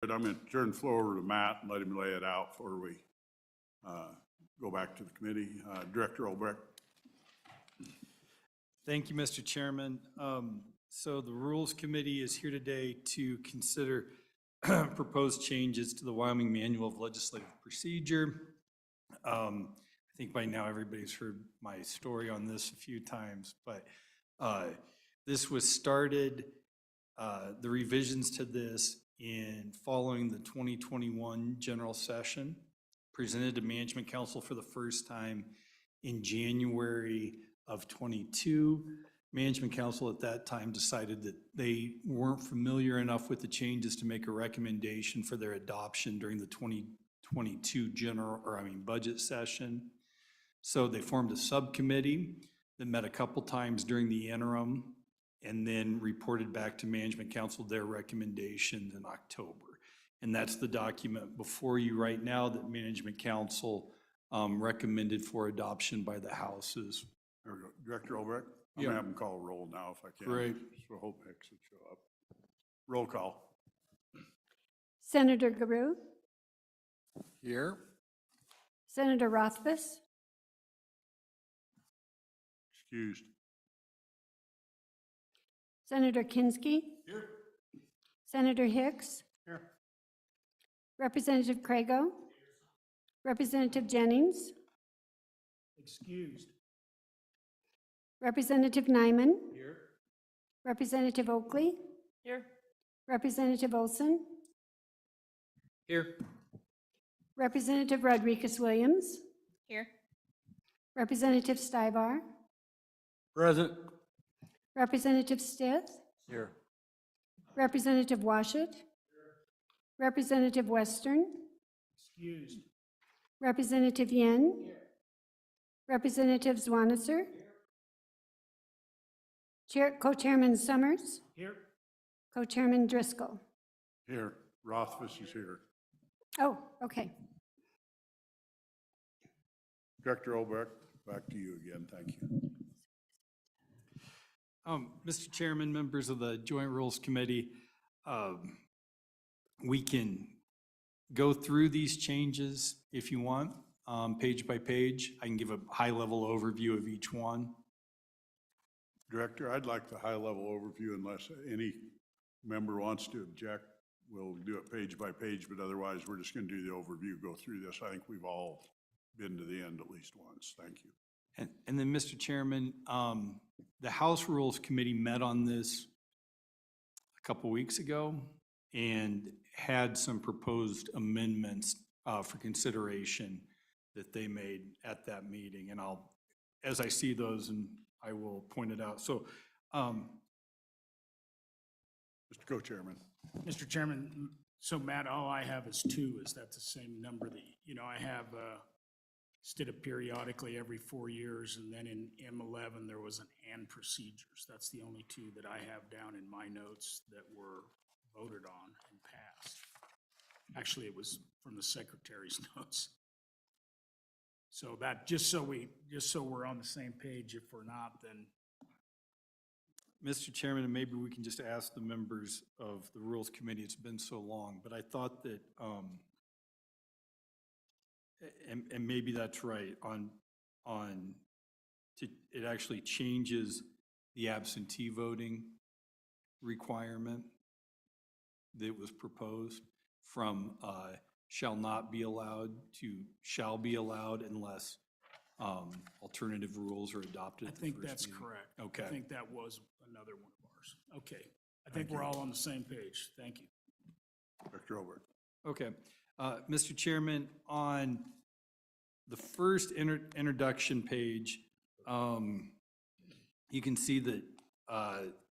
but I'm going to turn the floor over to Matt and let him lay it out before we go back to the committee. Director Olbrecht. Thank you, Mr. Chairman. So the Rules Committee is here today to consider proposed changes to the Wyoming Manual of Legislative Procedure. I think by now everybody's heard my story on this a few times, but this was started, the revisions to this in following the 2021 general session, presented to Management Council for the first time in January of 22. Management Council at that time decided that they weren't familiar enough with the changes to make a recommendation for their adoption during the 2022 budget session. So they formed a subcommittee that met a couple times during the interim and then reported back to Management Council their recommendations in October. And that's the document before you right now that Management Council recommended for adoption by the Houses. There we go. Director Olbrecht. I'm going to have him call a roll now if I can. Great. So I hope Hicks would show up. Roll call. Senator Garreau, Here. Senator Rothfuss, Excused. Senator Kinsky. Here. Senator Hicks. Here. Representative Crago. Representative Jennings. Excused. Representative Nyman. Here. Representative Oakley. Here. Representative Olson. Here. Representative Rodriguez-Williams. Here. Representative Stivar. Present. Representative Stith. Here. Representative Washut. Representative Western. Excused. Representative Yen. Representative Zwanitzer. Co-Chairman Summers. Here. Co-Chairman Driscoll. Here. Rothfuss is here. Oh, okay. Director Olbrecht, back to you again. Thank you. Mr. Chairman, members of the Joint Rules Committee, we can go through these changes if you want, page by page. I can give a high-level overview of each one. Director, I'd like the high-level overview unless any member wants to object. We'll do it page by page, but otherwise we're just going to do the overview, go through this. I think we've all been to the end at least once. Thank you. And then, Mr. Chairman, the House Rules Committee met on this a couple weeks ago and had some proposed amendments for consideration that they made at that meeting. And I'll, as I see those, and I will point it out. So, Mr. Co-Chairman. Mr. Chairman, so Matt, all I have is 2. Is that the same number that, I have, instead of periodically every 4 years, and then in M11, there was an and procedures. That's the only 2 that I have down in my notes that were voted on and passed. Actually, it was from the secretary's notes. So that, just so we're on the same page, if we're not, then. Mr. Chairman, and maybe we can just ask the members of the Rules Committee, it's been so long, but I thought that, and maybe that's right, it actually changes the absentee voting requirement that was proposed from shall not be allowed to shall be allowed unless alternative rules are adopted. I think that's correct. Okay. I think that was another one of ours. Okay. I think we're all on the same page. Thank you. Director Olbrecht. Okay. Mr. Chairman, on the first introduction page, you can see that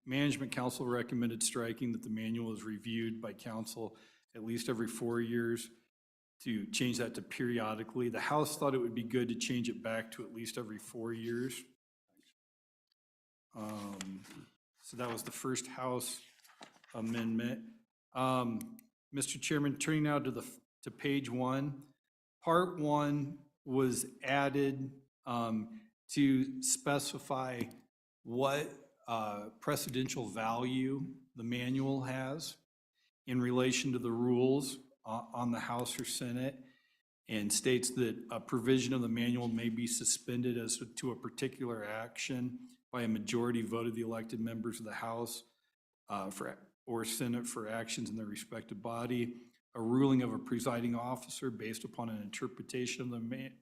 Management Council recommended striking that the manual is reviewed by council at least every 4 years, to change that to periodically. The House thought it would be good to change it back to at least every 4 years. So that was the first House amendment. Mr. Chairman, turning now to page 1, part 1 was added to specify what precedential value the manual has. in relation to the rules on the House or Senate, and states that a provision of the manual may be suspended as to a particular action by a majority vote of the elected members of the House or Senate for actions in their respective body. A ruling of a presiding officer based upon an interpretation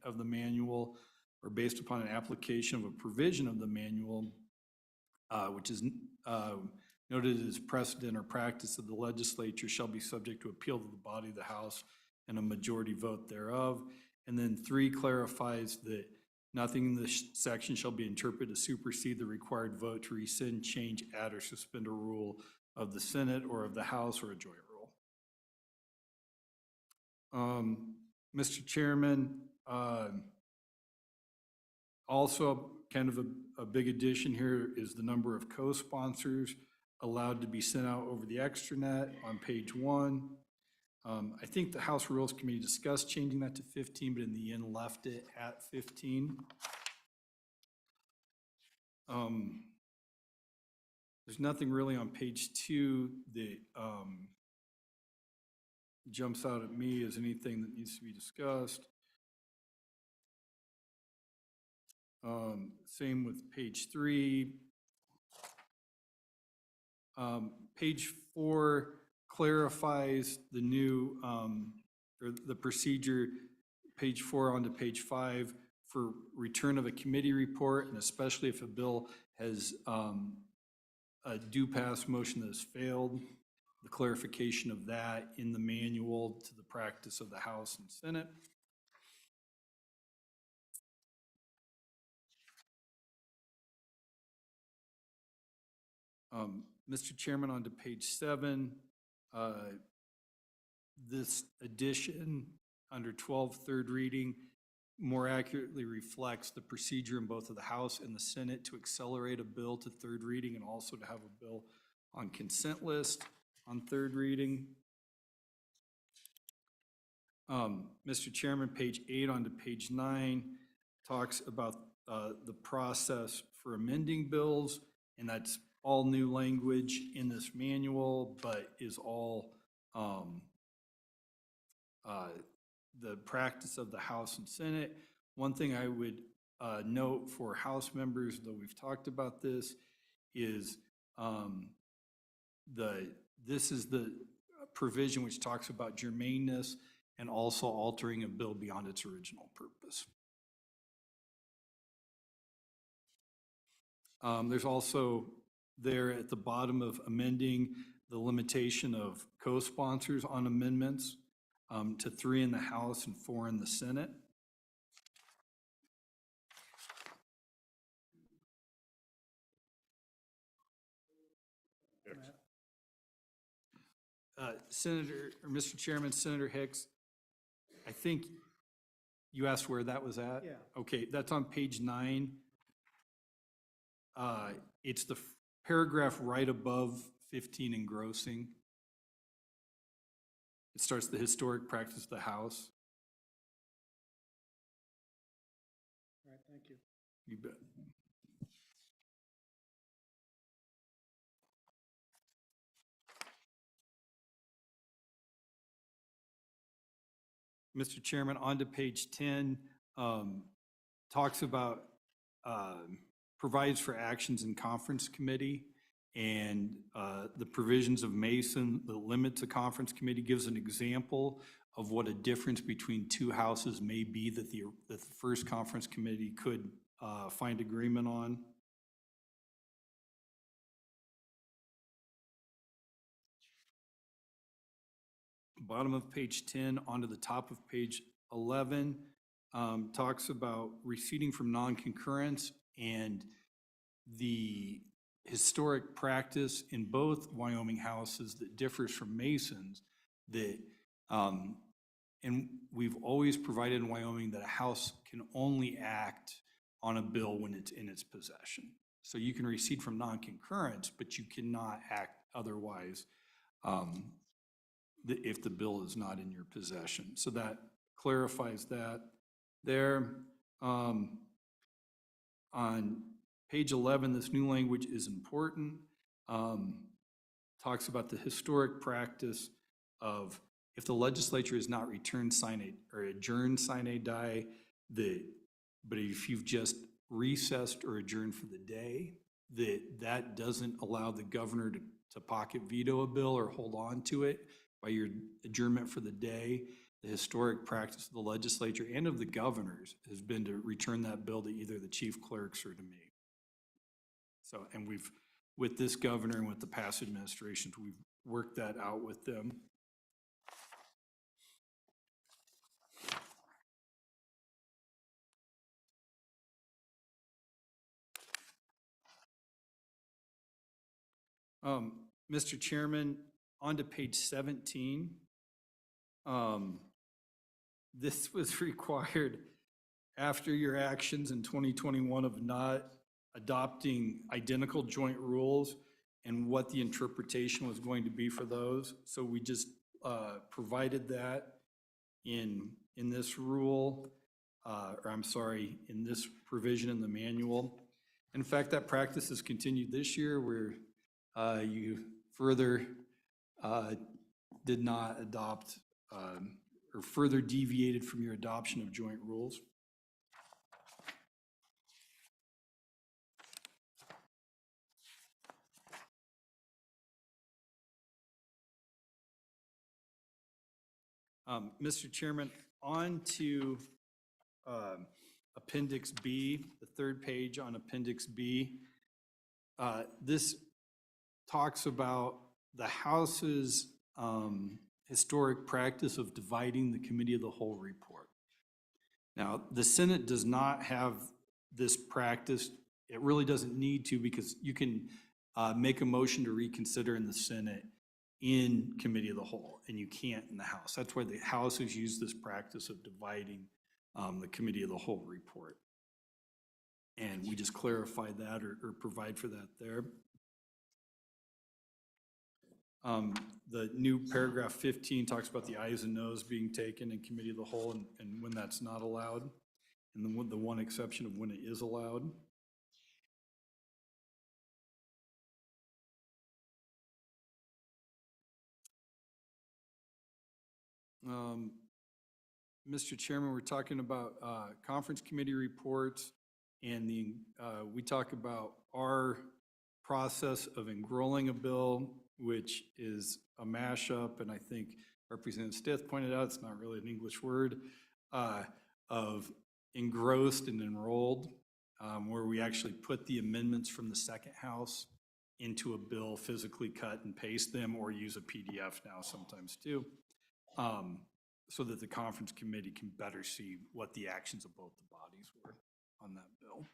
of the manual or based upon an application of a provision of the manual, which is noted as precedent or practice of the legislature, shall be subject to appeal to the body of the House and a majority vote thereof. And then 3 clarifies that nothing in this section shall be interpreted to supersede the required vote to rescind, change, add, or suspend a rule of the Senate or of the House or a joint rule. Mr. Chairman, also kind of a big addition here is the number of co-sponsors allowed to be sent out over the extranet on page 1. I think the House Rules Committee discussed changing that to 15, but in the end left it at 15. There's nothing really on page 2 that jumps out at me as anything that needs to be discussed. Same with page 3. Page 4 clarifies the new, or the procedure, page 4 onto page 5, for return of a committee report, and especially if a bill has a due pass motion that has failed, the clarification of that in the manual to the practice of the House and Senate. Mr. Chairman, on to page 7, this addition under 12, third reading, more accurately reflects the procedure in both of the House and the Senate to accelerate a bill to third reading and also to have a bill on consent list on third reading. Mr. Chairman, page 8 on to page 9 talks about the process for amending bills, and that's all new language in this manual, but is all the practice of the House and Senate. One thing I would note for House members, though we've talked about this, is this is the provision which talks about germaneness and also altering a bill beyond its original purpose. There's also there at the bottom of amending the limitation of co-sponsors on amendments to 3 in the House and 4 in the Senate. Senator, or Mr. Chairman, Senator Hicks, I think you asked where that was at? Yeah. Okay, that's on page 9. It's the paragraph right above 15 engrossing. It starts the historic practice of the House. All right, thank you. You bet. Mr. Chairman, on to page 10, talks about, provides for actions in conference committee, and the provisions of Mason that limits a conference committee, gives an example of what a difference between 2 houses may be that the first conference committee could find agreement on. Bottom of page 10 onto the top of page 11 talks about receding from non-concurrence and the historic practice in both Wyoming houses that differs from Mason's, that and we've always provided in Wyoming that a house can only act on a bill when it's in its possession. So you can recede from non-concurrence, but you cannot act otherwise if the bill is not in your possession. So that clarifies that there. On page 11, this new language is important. Talks about the historic practice of if the legislature has not returned sine or adjourned sine die, but if you've just recessed or adjourned for the day, that doesn't allow the governor to pocket veto a bill or hold on to it by your adjournment for the day. The historic practice of the legislature and of the governors has been to return that bill to either the chief clerks or to me. So, and with this governor and with the past administrations, we've worked that out with them. Mr. Chairman, on to page 17. This was required after your actions in 2021 of not adopting identical joint rules and what the interpretation was going to be for those. So we just provided that in this rule, or I'm sorry, in this provision in the manual. In fact, that practice has continued this year where you further did not adopt or further deviated from your adoption of joint rules. Mr. Chairman, on to Appendix B, the third page on Appendix B. This talks about the House's historic practice of dividing the Committee of the Whole report. Now, the Senate does not have this practice. It really doesn't need to because you can make a motion to reconsider in the Senate in Committee of the Whole, and you can't in the House. That's why the House has used this practice of dividing the Committee of the Whole report. And we just clarify that or provide for that there. The new paragraph 15 talks about the ayes and noes being taken in Committee of the Whole and when that's not allowed, and the one exception of when it is allowed. Mr. Chairman, we're talking about conference committee reports, and we talk about our process of enrolling a bill, which is a mashup, and I think Representative Stith pointed out it's not really an English word, of engrossed and enrolled, where we actually put the amendments from the second house into a bill, physically cut and paste them, or use a PDF now sometimes too, so that the conference committee can better see what the actions of both the bodies were on that bill.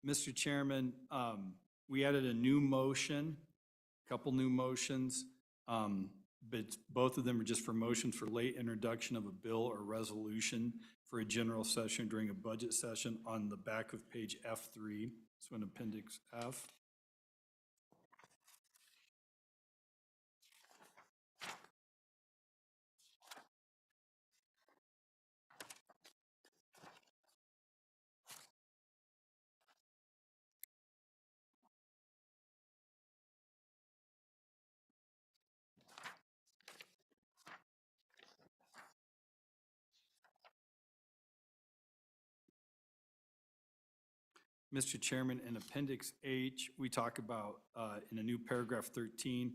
Mr. Chairman, we added a new motion, a couple new motions, but both of them are just for motions for late introduction of a bill or resolution for a general session during a budget session on the back of page F3, so in Appendix F. Mr. Chairman, in Appendix H, we talk about, in a new paragraph 13,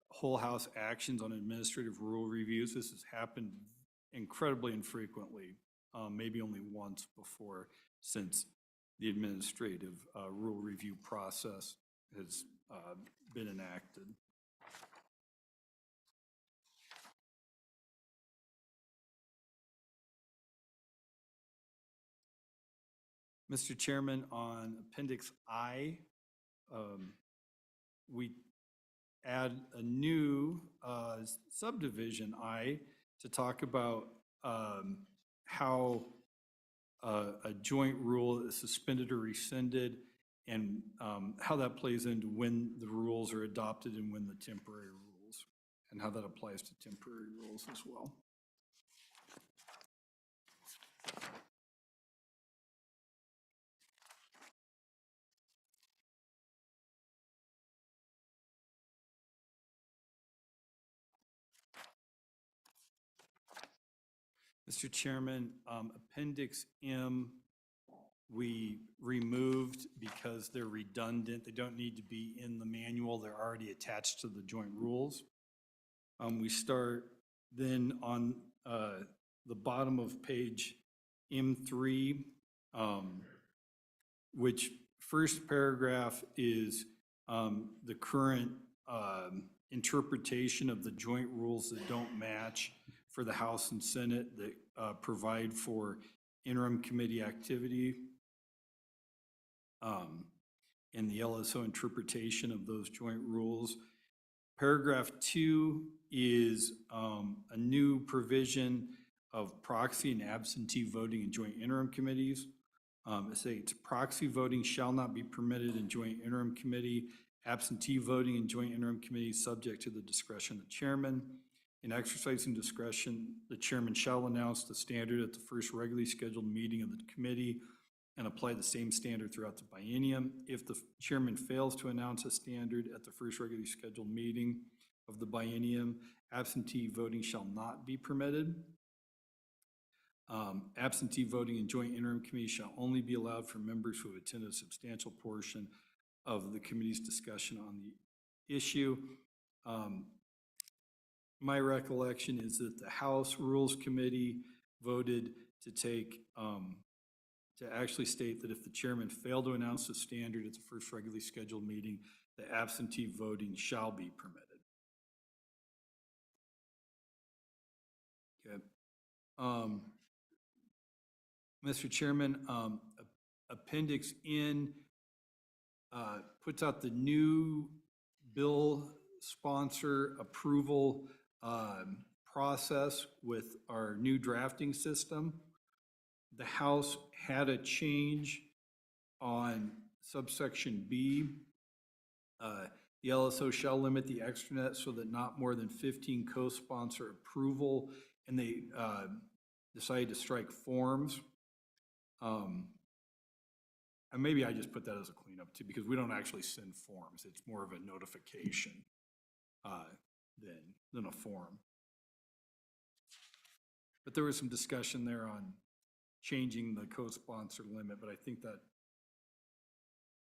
whole house actions on administrative rule reviews. This has happened incredibly infrequently, maybe only once before since the administrative rule review process has been enacted. Mr. Chairman, on Appendix I, we add a new subdivision I to talk about how a joint rule is suspended or rescinded and how that plays into when the rules are adopted and when the temporary rules, and how that applies to temporary rules as well. Mr. Chairman, Appendix M, we removed because they're redundant. They don't need to be in the manual. They're already attached to the joint rules. We start then on the bottom of page M3, which first paragraph is the current interpretation of the joint rules that don't match for the House and Senate that provide for interim committee activity, and the LSO interpretation of those joint rules. Paragraph 2 is a new provision of proxy and absentee voting in joint interim committees. It states proxy voting shall not be permitted in joint interim committee. Absentee voting in joint interim committee is subject to the discretion of the chairman. In exercising discretion, the chairman shall announce the standard at the first regularly scheduled meeting of the committee and apply the same standard throughout the biennium. If the chairman fails to announce a standard at the first regularly scheduled meeting of the biennium, absentee voting shall not be permitted. Absentee voting in joint interim committee shall only be allowed for members who have attended a substantial portion of the committee's discussion on the issue. My recollection is that the House Rules Committee voted to take, to actually state that if the chairman failed to announce the standard at the first regularly scheduled meeting, the absentee voting shall be permitted. Okay. Mr. Chairman, Appendix N puts out the new bill sponsor approval process with our new drafting system. The House had a change on subsection B. The LSO shall limit the extranet so that not more than 15 co-sponsor approval, and they decided to strike forms. And maybe I just put that as a cleanup too, because we don't actually send forms. It's more of a notification than a form. But there was some discussion there on changing the co-sponsor limit, but I think that,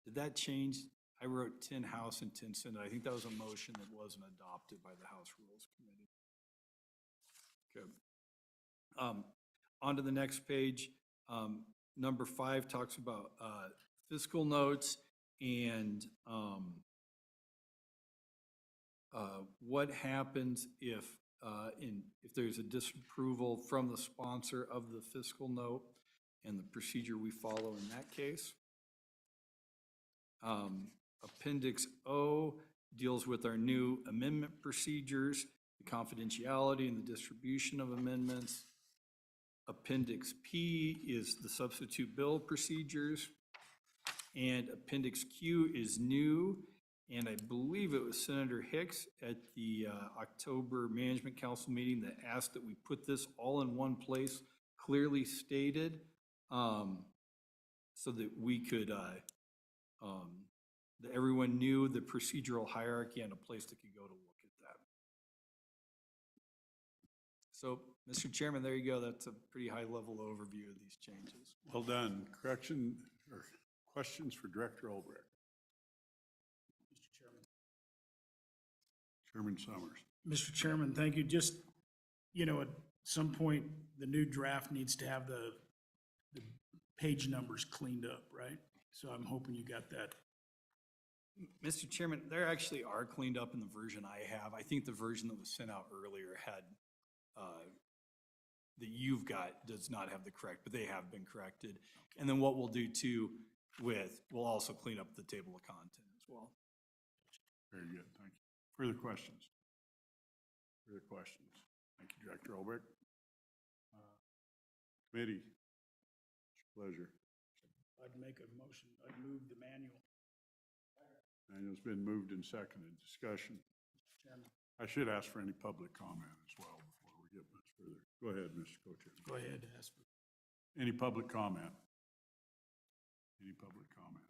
did that change? I wrote 10 House and 10 Senate. I think that was a motion that wasn't adopted by the House Rules Committee. Good. On to the next page. Number 5 talks about fiscal notes and what happens if there's a disapproval from the sponsor of the fiscal note and the procedure we follow in that case. Appendix O deals with our new amendment procedures, the confidentiality and the distribution of amendments. Appendix P is the substitute bill procedures. And Appendix Q is new, and I believe it was Senator Hicks at the October Management Council meeting that asked that we put this all in one place, clearly stated, so that we could, that everyone knew the procedural hierarchy and a place that could go to look at that. So, Mr. Chairman, there you go. That's a pretty high-level overview of these changes. Well done. Correction or questions for Director Olbrich? Mr. Chairman. Chairman Summers. Mr. Chairman, thank you. Just, you know, at some point, the new draft needs to have the page numbers cleaned up, right? So I'm hoping you got that. Mr. Chairman, there actually are cleaned up in the version I have. I think the version that was sent out earlier had, that you've got does not have the correct, but they have been corrected. And then what we'll do too we'll also clean up the table of content as well. Very good, thank you. Further questions? Further questions? Thank you, Director Olbrich. Committee, it's your pleasure. I'd make a motion, I'd move the manual, And it's been moved and seconded. Discussion. Chairman. I should ask for any public comment as well before we get much further. Go ahead, Mr. Co-Chairman. Go ahead, Asper. Any public comment? Any public comment?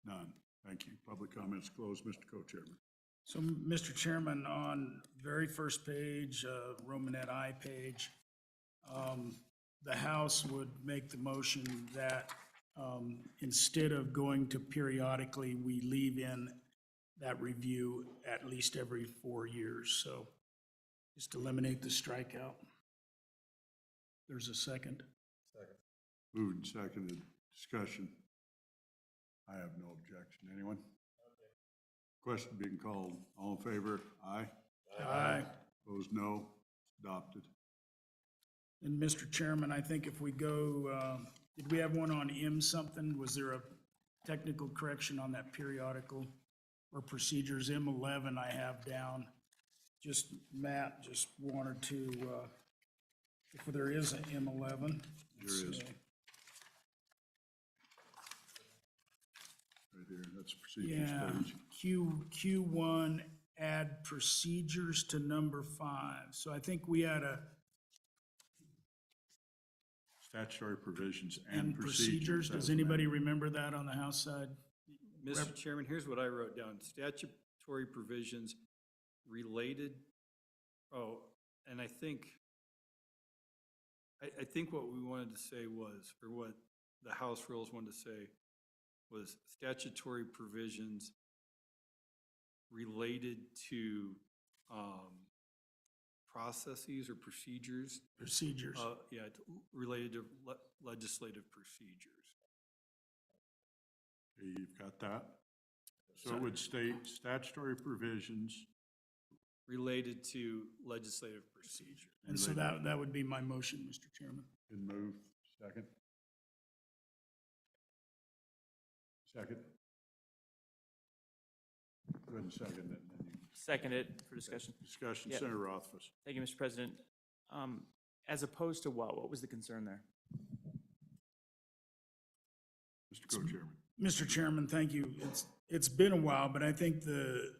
None. Thank you. Public comments closed, Mr. Co-Chairman. So, Mr. Chairman, on very first page, Romanet I page, the House would make the motion that instead of going to periodically, we leave in that review at least every 4 years. So just eliminate the strikeout. There's a second. Moved and seconded. Discussion. I have no objection. Anyone? Question being called. All in favor? Aye. Aye. Opposed, no. Adopted. And Mr. Chairman, I think if we go, did we have one on M something? Was there a technical correction on that periodical or procedures? M11 I have down. Just, Matt, just wanted to, if there is an M11. There is. Right here, that's procedures Yeah, page. Q1, add procedures to number 5. So I think we had a, Statutory provisions and and procedures. procedures. Does anybody remember that on the House side? Mr. Chairman, here's what I wrote down. Statutory provisions related, and I think what we wanted to say was, or what the House rules wanted to say was statutory provisions related to processes or procedures. Procedures. Related to legislative procedures. Okay, you've got that? So it would state statutory provisions. Related to legislative procedure. And so that would be my motion, Mr. Chairman. Been moved. Second? Second? Go ahead and second it, and then you Seconded for discussion. discussion. Yep. Senator Rothfuss. Thank you, Mr. President. As opposed to what? What was the concern there? Mr. Co-Chairman. Mr. Chairman, thank you. It's been a while, but I think the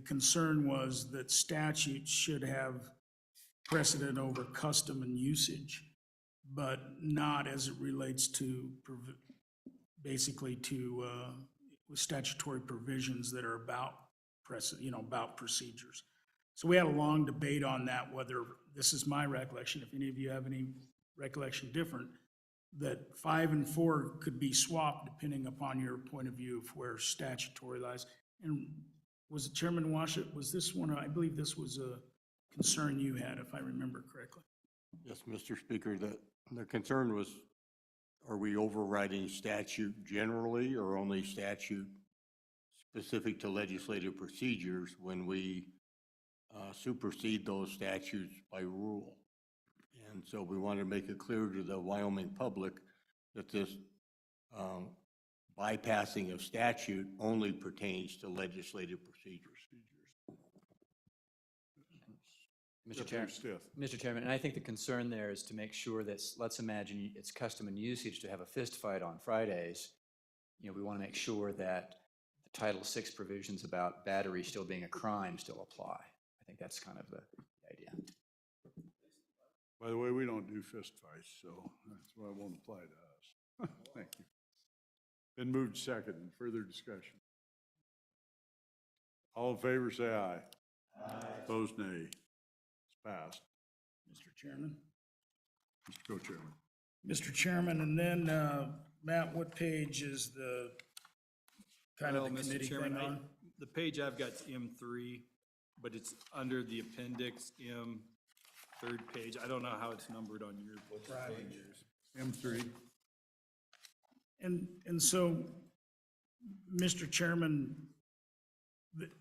concern was that statute should have precedent over custom and usage, but not as it relates to basically to statutory provisions that are about about procedures. So we had a long debate on that, whether, this is my recollection, if any of you have any recollection different, that 5 and 4 could be swapped depending upon your point of view of where statutory lies. And was it Chairman Washut, was this one, I believe this was a concern you had, if I remember correctly. Yes, Mr. Speaker, the concern was, are we overriding statute generally or only statute specific to legislative procedures when we supersede those statutes by rule? And so we want to make it clear to the Wyoming public that this bypassing of statute only pertains to legislative procedures. Mr. Chairman, and I think the concern there is to make sure that, let's imagine it's custom and usage to have a fist fight on Fridays. We want to make sure that the Title VI provisions about battery still being a crime still apply. I think that's kind of the idea. By the way, we don't do fist fights, so that's why it won't apply to us. Thank you. Been moved second. Further discussion. All in favor, say aye. Aye. Opposed, nay. It's passed. Mr. Chairman. Mr. Co-Chairman. Mr. Chairman, and then, Matt, what page is the kind of Well, the Mr. committee Chairman, thing on? the page I've got is M3, but it's under the appendix M, third page. I don't know how it's numbered on your pages. M3. And so, Mr. Chairman,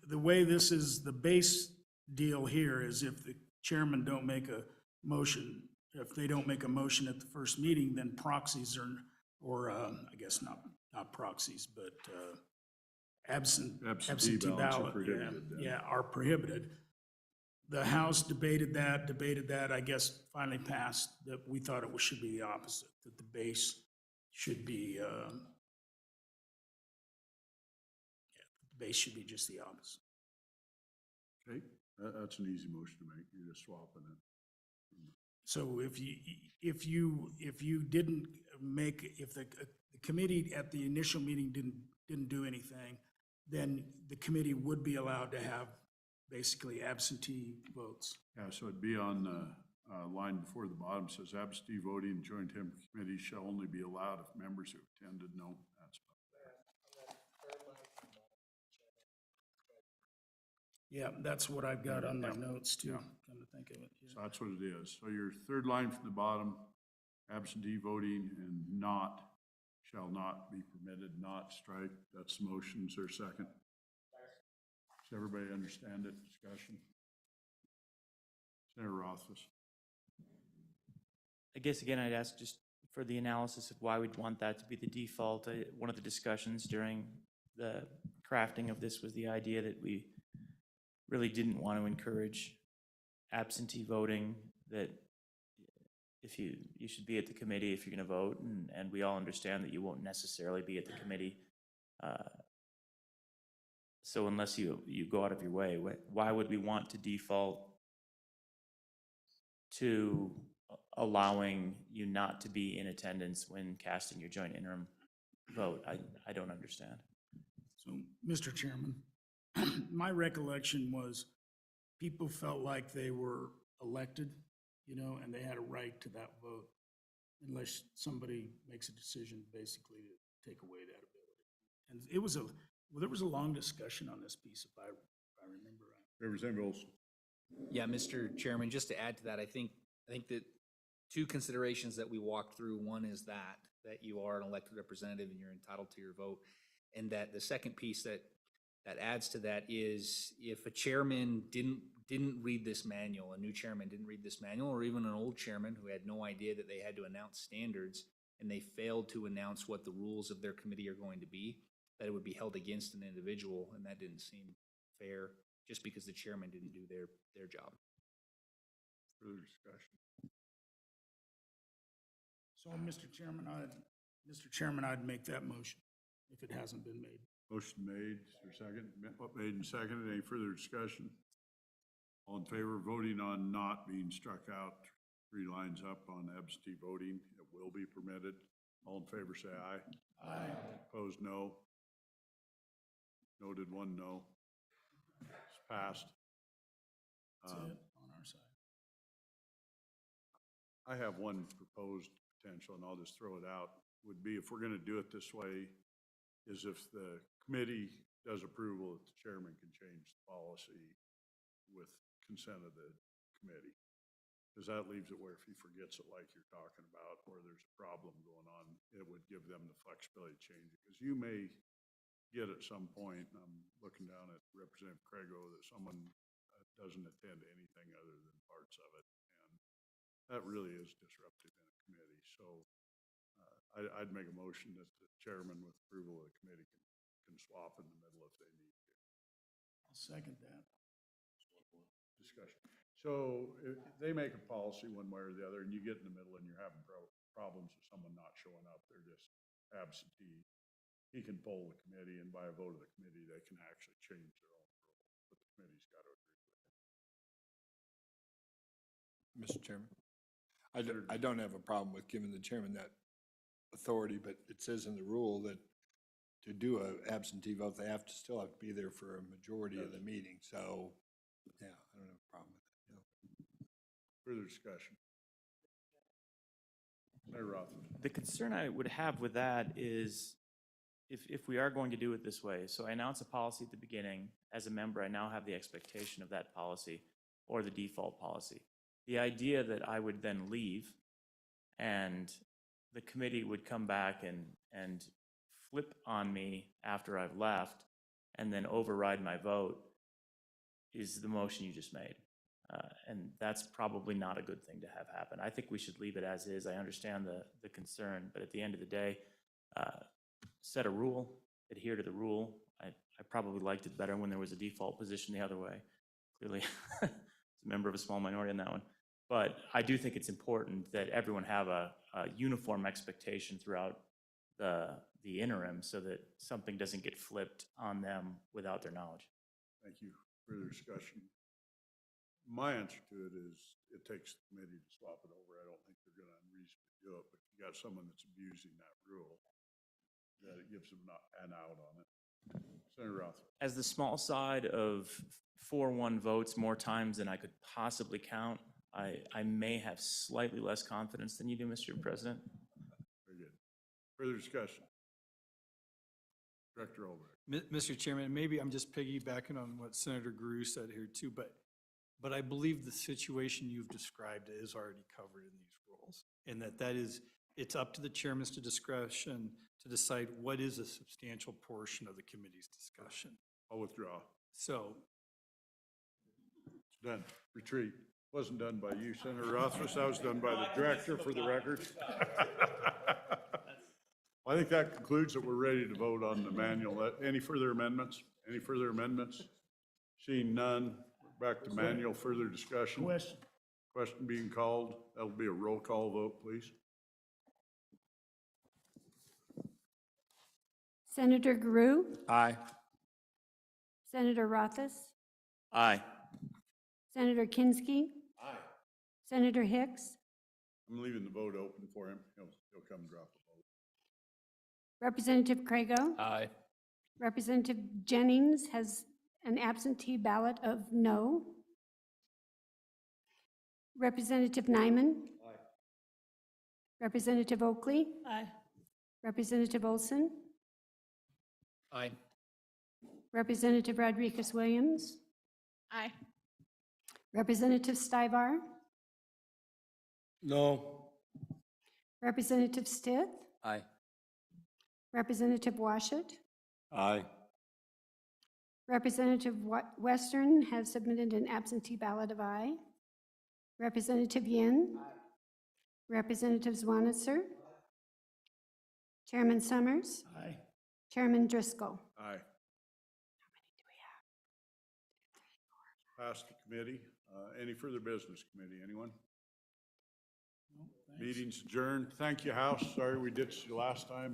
the way this is, the base deal here is if the chairman don't make a motion, if they don't make a motion at the first meeting, then proxies are, or I guess not proxies, but absentee ballots are ballot, prohibited, yeah, are prohibited. The House debated that, I guess finally passed, that we thought it should be the opposite, that the base should be base should be just the opposite. Okay, that's an easy motion to make. You're just swapping it. So if you didn't make, if the committee at the initial meeting didn't do anything, then the committee would be allowed to have basically absentee votes. Yeah, so it'd be on the line before the bottom, says absentee voting in joint committee shall only be allowed if members who attended, no, that's Yeah, that's what I've got on my notes too, come to think of it. so that's what it is. So your third line from the bottom, absentee voting and not, shall not be permitted, not strike, that's the motion. Is there a second? Does everybody understand it? Discussion? Senator Rothfuss. I guess again, I'd ask just for the analysis of why we'd want that to be the default. One of the discussions during the crafting of this was the idea that we really didn't want to encourage absentee voting, that if you should be at the committee if you're going to vote, and we all understand that you won't necessarily be at the committee. So unless you go out of your way, why would we want to default to allowing you not to be in attendance when casting your joint interim vote? I don't understand. So, Mr. Chairman, my recollection was people felt like they were elected, you know, and they had a right to that vote unless somebody makes a decision basically to take away that ability. And it was there was a long discussion on this piece, if I remember right. Representative Olson. Yeah, Mr. Chairman, just to add to that, I think that two considerations that we walked through, one is that you are an elected representative and you're entitled to your vote. And that the second piece that adds to that is if a chairman didn't read this manual, a new chairman didn't read this manual, or even an old chairman who had no idea that they had to announce standards and they failed to announce what the rules of their committee are going to be, that it would be held against an individual, and that didn't seem fair just because the chairman didn't do their job. Further discussion? So, Mr. Chairman, I'd make that motion if it hasn't been made. Motion made, is there a second? Made and seconded. Any further discussion? All in favor of voting on not being struck out, 3 lines up on absentee voting, it will be permitted. All in favor say aye. Aye. Opposed, no. Noted, 1 no. It's passed. That's it on our side. I have one proposed potential, and I'll just throw it out, would be if we're going to do it this way, is if the committee does approval, that the chairman can change the policy with consent of the committee. Because that leaves it where if he forgets it like you're talking about, or there's a problem going on, it would give them the flexibility to change it. Because you may get at some point, and I'm looking down at Representative Craigo, that someone doesn't attend anything other than parts of it. And that really is disruptive in a committee. So I'd make a motion that the chairman with approval of the committee can swap in the middle if they need to. I'll second that. Discussion. So if they make a policy one way or the other and you get in the middle and you're having problems with someone not showing up, they're just absentee. He can poll the committee, and by a vote of the committee, they can actually change their own rule, but the committee's got to agree with it. Mr. Chairman, I don't have a problem with giving the chairman that authority, but it says in the rule that to do a absentee vote, they still have to be there for a majority of the meeting. So, yeah, I don't have a problem with that. Yeah. Further discussion? Senator Rothman. The concern I would have with that is if we are going to do it this way, so I announce a policy at the beginning, as a member, I now have the expectation of that policy or the default policy. The idea that I would then leave and the committee would come back and flip on me after I've left and then override my vote is the motion you just made. And that's probably not a good thing to have happen. I think we should leave it as is. I understand the concern, but at the end of the day, set a rule, adhere to the rule. I probably liked it better when there was a default position the other way. Clearly, as a member of a small minority on that one. But I do think it's important that everyone have a uniform expectation throughout the interim so that something doesn't get flipped on them without their knowledge. Thank you. Further discussion? My answer to it is, it takes the committee to swap it over. I don't think they're gonna unreasonably do it, but if you got someone that's abusing that rule, that it gives them an out on it. Senator Roth. As the small side of 4-1 votes more times than I could possibly count, I may have slightly less confidence than you do, Mr. President. Very good. Further discussion? Director Olbrich. Mr. Chairman, maybe I'm just piggybacking on what Senator Grew said here too, but I believe the situation you've described is already covered in these rules. And it's up to the chairman's discretion to decide what is a substantial portion of the committee's discussion. I'll withdraw. So, It's done. Retreat. Wasn't done by you, Senator Rothfuss. That was done by the director, for the record. I think that concludes that we're ready to vote on the manual. Any further amendments? Any further amendments? Seeing none, back to manual. Further discussion? Question. Question being called. That'll be a roll call vote, please. Senator Grew, Aye. Senator Rothus, Aye. Senator Kinsky. Aye. Senator Hicks, I'm leaving the vote open for him. He'll come drop a vote. Representative Crago. Aye. Representative Jennings has an absentee ballot of no. Representative Nyman. Aye. Representative Oakley. Aye. Representative Olson. Aye. Representative Rodriguez-Williams. Aye. Representative Stivar. No. Representative Stith. Aye. Representative Washut. Aye. Representative Western has submitted an absentee ballot of aye. Representative Yin. Representative Zwanitzer. Chairman Summers. Aye. Chairman Driscoll. Aye. Passed the committee. Any further business, committee? Anyone? No, thanks. Meeting's adjourned. Thank you, House. Sorry we ditched you last time.